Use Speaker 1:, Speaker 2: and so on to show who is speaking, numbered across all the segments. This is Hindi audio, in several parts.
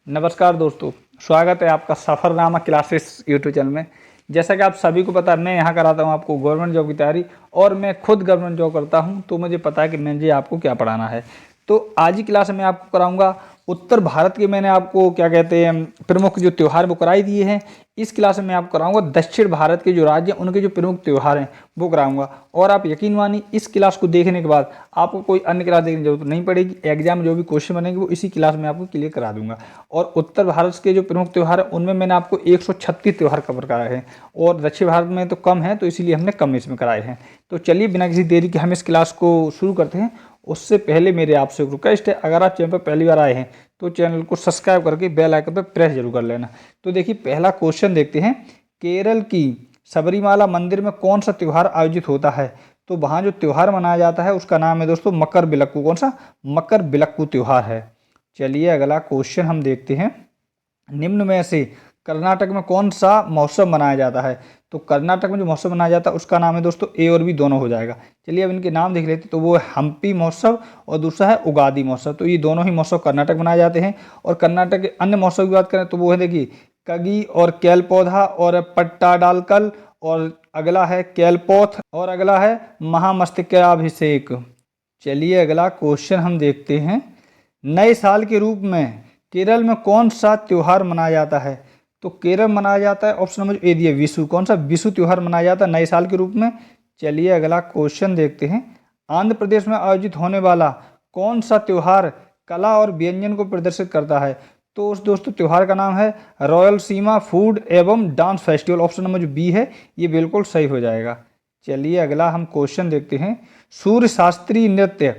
Speaker 1: नमस्कार दोस्तों, स्वागत है आपका सफ़रनामा क्लासेस यूट्यूब चैनल में। जैसा कि आप सभी को पता है, मैं यहाँ कराता हूँ आपको गवर्नमेंट जॉब की तैयारी और मैं खुद गवर्नमेंट जॉब करता हूँ, तो मुझे पता है कि मुझे आपको क्या पढ़ाना है। तो आज की क्लास में आपको कराऊंगा उत्तर भारत के, मैंने आपको क्या कहते हैं प्रमुख जो त्यौहार वो कराई दिए हैं। इस क्लास में मैं आपको कराऊंगा दक्षिण भारत के जो राज्य हैं उनके जो प्रमुख त्यौहार हैं वो कराऊंगा। और आप यकीन मानिए इस क्लास को देखने के बाद आपको कोई अन्य क्लास देखने की जरूरत नहीं पड़ेगी। एग्जाम में जो भी क्वेश्चन बनेंगे वो इसी क्लास में आपको क्लियर करा दूंगा। और उत्तर भारत के जो प्रमुख त्यौहार है उनमें मैंने आपको 136 त्यौहार कवर कराए हैं और दक्षिण भारत में तो कम है, तो इसीलिए हमने कम इसमें कराए हैं। तो चलिए बिना किसी देरी के हम इस क्लास को शुरू करते हैं। उससे पहले मेरे आपसे रिक्वेस्ट है, अगर आप चैनल पर पहली बार आए हैं तो चैनल को सब्सक्राइब करके बेल आइकन पर प्रेस जरूर कर लेना। तो देखिए पहला क्वेश्चन देखते हैं, केरल की सबरीमाला मंदिर में कौन सा त्यौहार आयोजित होता है? तो वहाँ जो त्यौहार मनाया जाता है उसका नाम है दोस्तों मकर बिलक्कू। कौन सा? मकर बिलक्कू त्यौहार है। चलिए अगला क्वेश्चन हम देखते हैं, निम्न में से कर्नाटक में कौन सा महोत्सव मनाया जाता है? तो कर्नाटक में जो महोत्सव मनाया जाता है उसका नाम है दोस्तों, ए और बी दोनों हो जाएगा। चलिए अब इनके नाम देख लेते हैं। तो वो है हम्पी महोत्सव और दूसरा है उगादी महोत्सव। तो ये दोनों ही महोत्सव कर्नाटक मनाए जाते हैं। और कर्नाटक के अन्य महोत्सव की बात करें तो वो है देखिए कगी और कैल पौधा और पट्टाडालकल, और अगला है कैलपोथ, और अगला है महामस्तकाभिषेक। चलिए अगला क्वेश्चन हम देखते हैं, नए साल के रूप में केरल में कौन सा त्यौहार मनाया जाता है? तो केरल मनाया जाता है ऑप्शन नंबर ए दिया विशु। कौन सा? विशु त्यौहार मनाया जाता है नए साल के रूप में। चलिए अगला क्वेश्चन देखते हैं, आंध्र प्रदेश में आयोजित होने वाला कौन सा त्यौहार कला और व्यंजन को प्रदर्शित करता है? तो उस दोस्तों त्यौहार का नाम है रॉयलसीमा फूड एवं डांस फेस्टिवल। ऑप्शन नंबर जो बी है ये बिल्कुल सही हो जाएगा। चलिए अगला हम क्वेश्चन देखते हैं, सूर्य शास्त्रीय नृत्य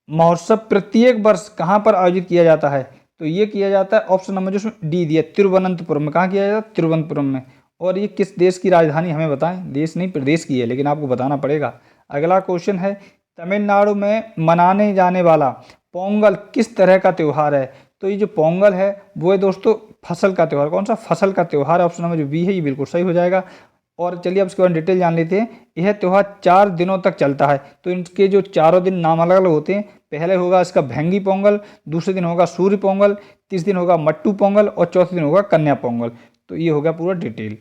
Speaker 1: महोत्सव प्रत्येक वर्ष कहाँ पर आयोजित किया जाता है? तो ये किया जाता है ऑप्शन नंबर जो डी दिया तिरुवनंतपुरम में। कहाँ किया जाता है? तिरुवनंतपुरम में। और ये किस देश की राजधानी हमें बताएं? देश नहीं प्रदेश की है, लेकिन आपको बताना पड़ेगा। अगला क्वेश्चन है, तमिलनाडु में मनाने जाने वाला पोंगल किस तरह का त्यौहार है? तो ये जो पोंगल है वो है दोस्तों फसल का त्यौहार। कौन सा? फसल का त्यौहार। ऑप्शन नंबर जो बी है ये बिल्कुल सही हो जाएगा। और चलिए अब इसके बाद डिटेल जान लेते हैं। यह त्यौहार 4 दिनों तक चलता है। तो इनके जो चारों दिन नाम अलग अलग होते हैं। पहले होगा इसका भेंगी पोंगल, दूसरे दिन होगा सूर्य पोंगल, तीसरे दिन होगा मट्टू पोंगल और चौथे दिन होगा कन्या पोंगल। तो ये हो गया पूरा डिटेल।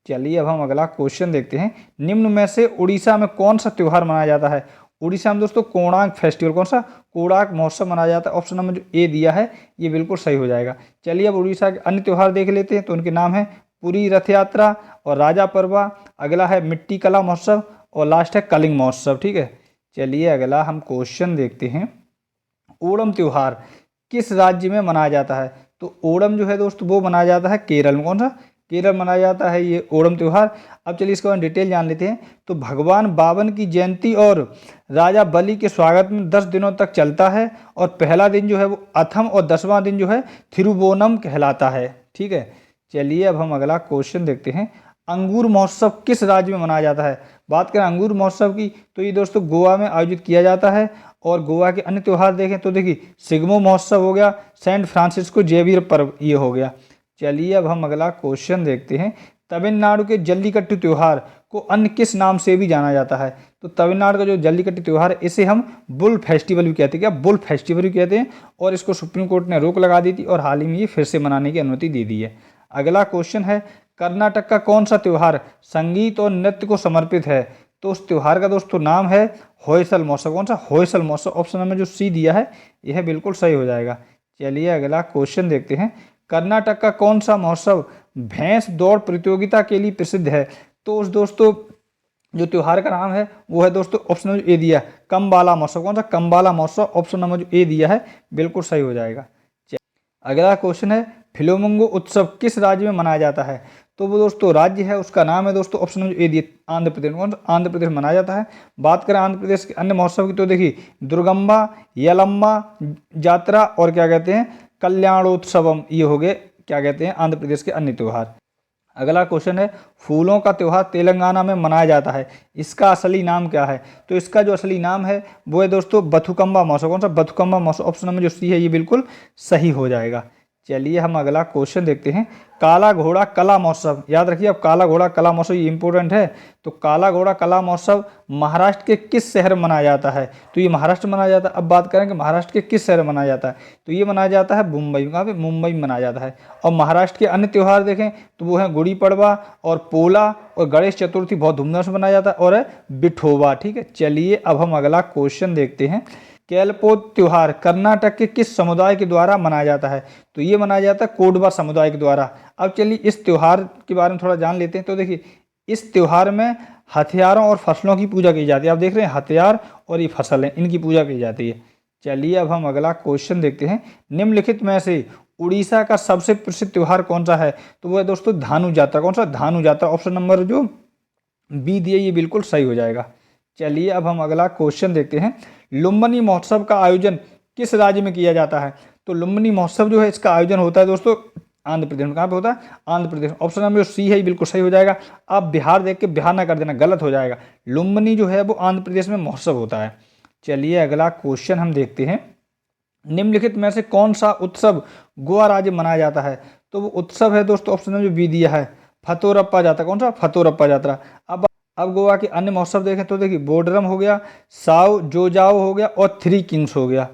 Speaker 1: चलिए अब हम अगला क्वेश्चन देखते हैं, निम्न में से उड़ीसा में कौन सा त्यौहार मनाया जाता है? उड़ीसा में दोस्तों कोणार्क फेस्टिवल। कौन सा? कोणार्क महोत्सव मनाया जाता है। ऑप्शन नंबर जो ए दिया है ये बिल्कुल सही हो जाएगा। चलिए अब उड़ीसा के अन्य त्यौहार देख लेते हैं। तो उनके नाम है पुरी रथ यात्रा और राजा परवा, अगला है मिट्टी कला महोत्सव और लास्ट है कलिंग महोत्सव। ठीक है। चलिए अगला हम क्वेश्चन देखते हैं, ओणम त्यौहार किस राज्य में मनाया जाता है? तो ओणम जो है दोस्तों वो मनाया जाता है केरल में। कौन सा? केरल मनाया जाता है ये ओणम त्यौहार। अब चलिए इसके बाद डिटेल जान लेते हैं। तो भगवान बावन की जयंती और राजा बलि के स्वागत में 10 दिनों तक चलता है और पहला दिन जो है वो अथम और 10वां दिन जो है थिरुवोनम कहलाता है। ठीक है। चलिए अब हम अगला क्वेश्चन देखते हैं, अंगूर महोत्सव किस राज्य में मनाया जाता है? बात करें अंगूर महोत्सव की तो ये दोस्तों गोवा में आयोजित किया जाता है। और गोवा के अन्य त्यौहार देखें तो देखिए सिग्मो महोत्सव हो गया, सेंट फ्रांसिस्को जेवियर पर्व ये हो गया। चलिए अब हम अगला क्वेश्चन देखते हैं, तमिलनाडु के जल्लीकट्टू त्यौहार को अन्य किस नाम से भी जाना जाता है? तो तमिलनाडु का जो जल्लीकट्टू त्यौहार है इसे हम बुल फेस्टिवल भी कहते हैं। क्या? बुल फेस्टिवल भी कहते हैं। और इसको सुप्रीम कोर्ट ने रोक लगा दी थी और हाल ही में ये फिर से मनाने की अनुमति दे दी है। अगला क्वेश्चन है, कर्नाटक का कौन सा त्यौहार संगीत और नृत्य को समर्पित है? तो उस त्यौहार का दोस्तों नाम है होयसल महोत्सव। कौन सा? होयसल महोत्सव। ऑप्शन नंबर जो सी दिया है यह बिल्कुल सही हो जाएगा। चलिए अगला क्वेश्चन देखते हैं, कर्नाटक का कौन सा महोत्सव भैंस दौड़ प्रतियोगिता के लिए प्रसिद्ध है? तो उस दोस्तों जो त्यौहार का नाम है वो है दोस्तों ऑप्शन नंबर ए दिया कम्बाला महोत्सव। कौन सा? कम्बाला महोत्सव। ऑप्शन नंबर जो ए दिया है बिल्कुल सही हो जाएगा। अगला क्वेश्चन है, फिलोमंगो उत्सव किस राज्य में मनाया जाता है? तो वो दोस्तों राज्य है उसका नाम है दोस्तों ऑप्शन नंबर ए दिए आंध्र प्रदेश। कौन सा? आंध्र प्रदेश मनाया जाता है। बात करें आंध्र प्रदेश के अन्य महोत्सव की तो देखिए दुर्गम्बा, यलम्मा जात्रा और क्या कहते हैं कल्याणोत्सवम, ये हो गए क्या कहते हैं आंध्र प्रदेश के अन्य त्यौहार। अगला क्वेश्चन है, फूलों का त्यौहार तेलंगाना में मनाया जाता है, इसका असली नाम क्या है? तो इसका जो असली नाम है वो है दोस्तों बथुकम्बा महोत्सव। कौन सा? बथुकम्बा महोत्सव। ऑप्शन नंबर जो सी है ये बिल्कुल सही हो जाएगा। चलिए हम अगला क्वेश्चन देखते हैं। काला घोड़ा कला महोत्सव, याद रखिए अब काला घोड़ा कला महोत्सव ये इंपॉर्टेंट है। तो काला घोड़ा कला महोत्सव महाराष्ट्र के किस शहर में मनाया जाता है? तो ये महाराष्ट्र में मनाया जाता है। अब बात करें कि महाराष्ट्र के किस शहर में मनाया जाता है, तो ये मनाया जाता है मुंबई। कहाँ पे? मुंबई में मनाया जाता है। और महाराष्ट्र के अन्य त्यौहार देखें तो वो हैं गुड़ी पड़वा और पोला और गणेश चतुर्थी बहुत धूमधाम से मनाया जाता है, और है बिठोबा। ठीक है, चलिए अब हम अगला क्वेश्चन देखते हैं। कैलपोत त्योहार कर्नाटक के किस समुदाय के द्वारा मनाया जाता है? तो ये मनाया जाता है कोडवा समुदाय के द्वारा। अब चलिए इस त्योहार के बारे में थोड़ा जान लेते हैं। तो देखिए इस त्योहार में हथियारों और फसलों की पूजा की जाती है। आप देख रहे हैं हथियार और ये फसल है, इनकी पूजा की जाती है। चलिए अब हम अगला क्वेश्चन देखते हैं। निम्नलिखित में से उड़ीसा का सबसे प्रसिद्ध त्योहार कौन सा है? तो वो है दोस्तों धानु यात्रा। कौन सा? धानु यात्रा। ऑप्शन नंबर जो बी दिए ये बिल्कुल सही हो जाएगा। चलिए अब हम अगला क्वेश्चन देखते हैं। लुम्बिनी महोत्सव का आयोजन किस राज्य में किया जाता है? तो लुम्बिनी महोत्सव जो है इसका आयोजन होता है दोस्तों आंध्र प्रदेश में। कहाँ पे होता है? Andhra Pradesh. Option number C है बिल्कुल सही हो जाएगा। आप बिहार देख के बिहार ना कर देना, गलत हो जाएगा। लुम्बिनी जो है वो आंध्र प्रदेश में महोत्सव होता है। चलिए अगला क्वेश्चन हम देखते हैं। निम्नलिखित में से कौन सा उत्सव गोवा राज्य में मनाया जाता है? तो वो उत्सव है दोस्तों ऑप्शन नंबर बी दिया है फतोरप्पा यात्रा। कौन सा? फतोरप्पा यात्रा। अब गोवा के अन्य महोत्सव देखें तो देखिए बोडरम हो गया, साओ जोजाओ हो गया और थ्री किंग्स हो गया।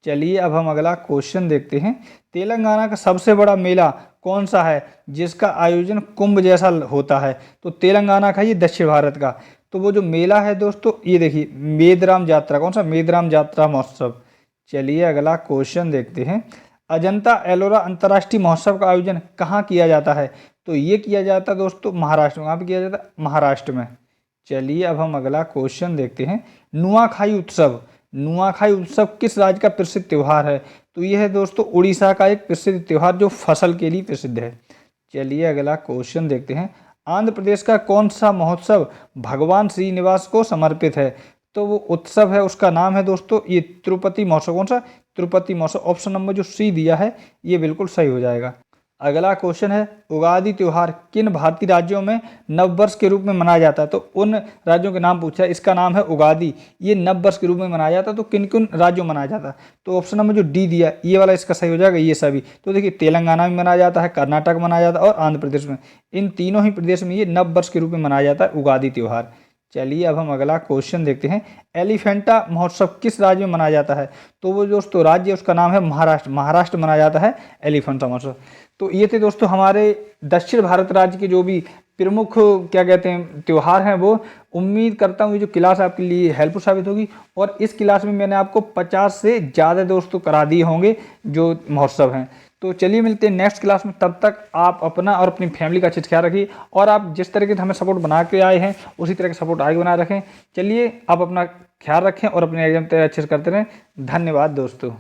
Speaker 1: चलिए अब हम अगला क्वेश्चन देखते हैं। तेलंगाना का सबसे बड़ा मेला कौन सा है जिसका आयोजन कुंभ जैसा होता है? तो तेलंगाना का, ये दक्षिण भारत का। तो वो जो मेला है दोस्तों ये देखिए मेदराम यात्रा। कौन सा? मेदराम यात्रा महोत्सव। चलिए अगला क्वेश्चन देखते हैं। अजंता एलोरा अंतर्राष्ट्रीय महोत्सव का आयोजन कहाँ किया जाता है? तो ये किया जाता है दोस्तों महाराष्ट्र में। कहाँ पे किया जाता है? महाराष्ट्र में। चलिए अब हम अगला क्वेश्चन देखते हैं। नुआखाई उत्सव, नुआखाई उत्सव किस राज्य का प्रसिद्ध त्यौहार है? तो यह है दोस्तों उड़ीसा का एक प्रसिद्ध त्यौहार जो फसल के लिए प्रसिद्ध है। चलिए अगला क्वेश्चन देखते हैं। आंध्र प्रदेश का कौन सा महोत्सव भगवान श्रीनिवास को समर्पित है? तो वो उत्सव है उसका नाम है दोस्तों ये तिरुपति महोत्सव। कौन सा? तिरुपति महोत्सव। ऑप्शन नंबर जो सी दिया है ये बिल्कुल सही हो जाएगा। अगला क्वेश्चन है उगादी त्योहार किन भारतीय राज्यों में नववर्ष के रूप में मनाया जाता है? तो उन राज्यों के नाम पूछा है, इसका नाम है उगादी। ये नववर्ष के रूप में मनाया जाता है। तो किन किन राज्यों में मनाया जाता है? तो ऑप्शन नंबर जो डी दिया ये वाला इसका सही हो जाएगा, ये सभी। तो देखिए तेलंगाना में मनाया जाता है, कर्नाटक में मनाया जाता है और आंध्र प्रदेश में। इन तीनों ही प्रदेश में ये नववर्ष के रूप में मनाया जाता है उगादी त्योहार। चलिए अब हम अगला क्वेश्चन देखते हैं। एलिफेंटा महोत्सव किस राज्य में मनाया जाता है? तो वो दोस्तों राज्य उसका नाम है महाराष्ट्र। महाराष्ट्र मनाया जाता है एलिफेंटा महोत्सव। तो ये थे दोस्तों हमारे दक्षिण भारत राज्य के जो भी प्रमुख क्या कहते हैं त्यौहार हैं वो। उम्मीद करता हूँ ये जो क्लास आपके लिए हेल्पफुल साबित होगी। और इस क्लास में मैंने आपको 50 से ज़्यादा दोस्तों करा दिए होंगे जो महोत्सव हैं। तो चलिए मिलते हैं नेक्स्ट क्लास में। तब तक आप अपना और अपनी फैमिली का अच्छे से ख्याल रखिए। और आप जिस तरीके से हमें सपोर्ट बना के आए हैं उसी तरह का सपोर्ट आगे बनाए रखें। चलिए आप अपना ख्याल रखें और अपने एग्जाम तैयारी अच्छे से करते रहें। धन्यवाद दोस्तों।